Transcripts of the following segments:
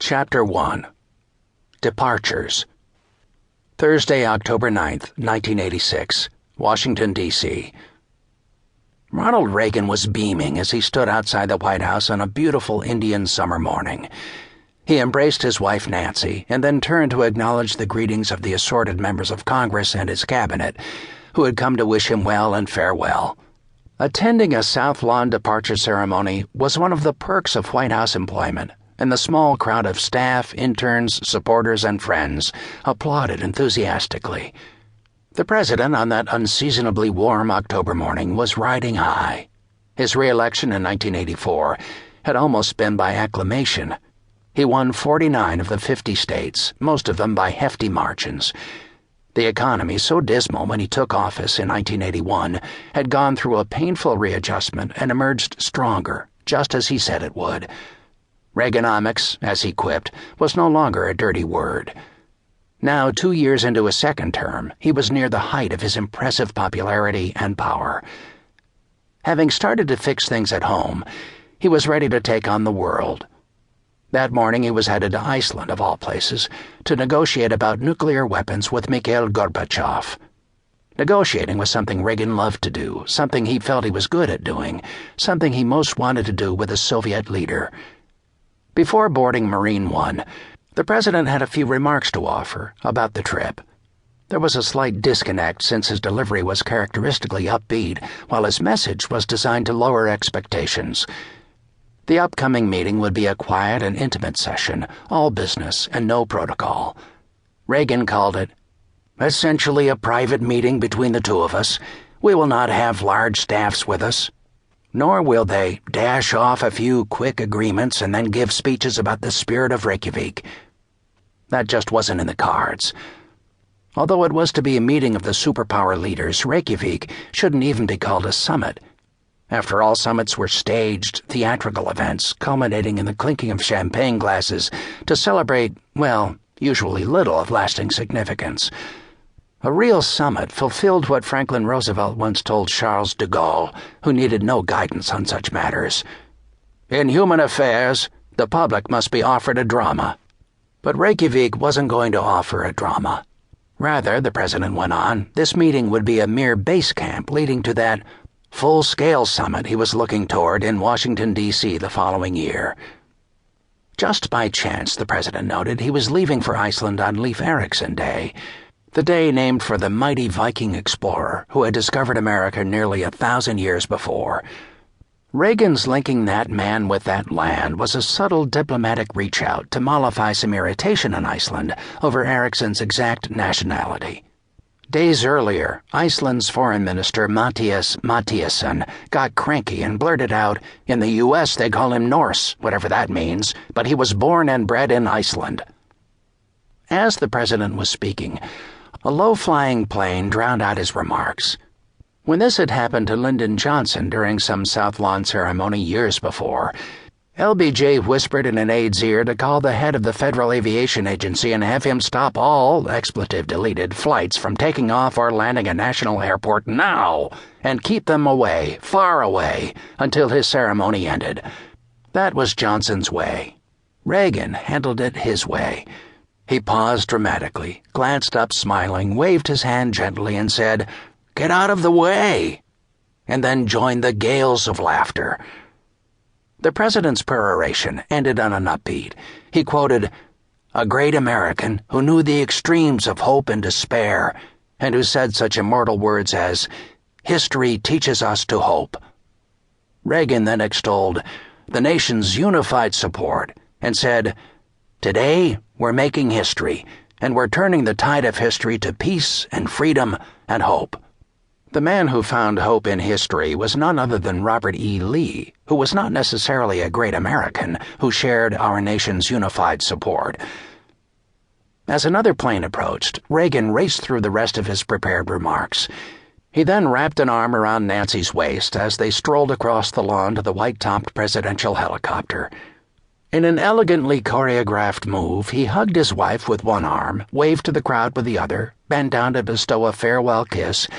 Chapter 1 Departures Thursday, October 9th, 1986, Washington, D.C. Ronald Reagan was beaming as he stood outside the White House on a beautiful Indian summer morning. He embraced his wife Nancy and then turned to acknowledge the greetings of the assorted members of Congress and his cabinet, who had come to wish him well and farewell. Attending a South Lawn departure ceremony was one of the perks of White House employment, and the small crowd of staff, interns, supporters, and friends applauded enthusiastically. The president, on that unseasonably warm October morning, was riding high. His re-election in 1984 had almost been by acclamation. He won 49 of the 50 states, most of them by hefty margins. The economy, so dismal when he took office in 1981, had gone through a painful readjustment and emerged stronger, just as he said it would. Reaganomics, as he quipped, was no longer a dirty word. Now, 2 years into his second term, he was near the height of his impressive popularity and power. Having started to fix things at home, he was ready to take on the world. That morning he was headed to Iceland, of all places, to negotiate about nuclear weapons with Mikhail Gorbachev. Negotiating was something Reagan loved to do, something he felt he was good at doing, something he most wanted to do with a Soviet leader. Before boarding Marine One, the president had a few remarks to offer about the trip. There was a slight disconnect since his delivery was characteristically upbeat, while his message was designed to lower expectations. The upcoming meeting would be a quiet and intimate session, all business and no protocol. Reagan called it, "essentially a private meeting between the two of us. We will not have large staffs with us. Nor will they dash off a few quick agreements and then give speeches about the spirit of Reykjavik." That just wasn't in the cards. Although it was to be a meeting of the superpower leaders, Reykjavik shouldn't even be called a summit. After all, summits were staged, theatrical events, culminating in the clinking of champagne glasses to celebrate, well, usually little of lasting significance. A real summit fulfilled what Franklin Roosevelt once told Charles de Gaulle, who needed no guidance on such matters. "In human affairs, the public must be offered a drama." But Reykjavik wasn't going to offer a drama. Rather, the president went on, this meeting would be a mere base camp leading to that full-scale summit he was looking toward in Washington, D.C. the following year. Just by chance, the president noted, he was leaving for Iceland on Leif Erikson Day, the day named for the mighty Viking explorer who had discovered America nearly 1,000 years before. Reagan's linking that man with that land was a subtle diplomatic reach-out to mollify some irritation in Iceland over Eriksson's exact nationality. Days earlier, Iceland's foreign minister Mattias Mattiasson got cranky and blurted out, "In the U.S. they call him Norse, whatever that means, but he was born and bred in Iceland." As the president was speaking, a low-flying plane drowned out his remarks. When this had happened to Lyndon Johnson during some South Lawn ceremony years before, LBJ whispered in an aide's ear to call the head of the Federal Aviation Agency and have him stop all, expletive deleted, flights from taking off or landing at National Airport now, and keep them away, far away, until his ceremony ended. That was Johnson's way. Reagan handled it his way. He paused dramatically, glanced up smiling, waved his hand gently, and said, "Get out of the way," and then joined the gales of laughter. The president's peroration ended on an upbeat. He quoted, "A great American who knew the extremes of hope and despair, and who said such immortal words as, 'History teaches us to hope.'" Reagan then extolled the nation's unified support and said, "Today we're making history, and we're turning the tide of history to peace and freedom and hope." The man who found hope in history was none other than Robert E. Lee, who was not necessarily a great American who shared our nation's unified support. As another plane approached, Reagan raced through the rest of his prepared remarks. He then wrapped an arm around Nancy's waist as they strolled across the lawn to the white-topped presidential helicopter. In an elegantly choreographed move, he hugged his wife with one arm, waved to the crowd with the other, bent down to bestow a farewell kiss,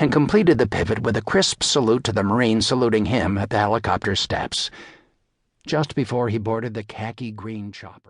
and completed the pivot with a crisp salute to the Marine saluting him at the helicopter steps, just before he boarded the khaki-green chopper.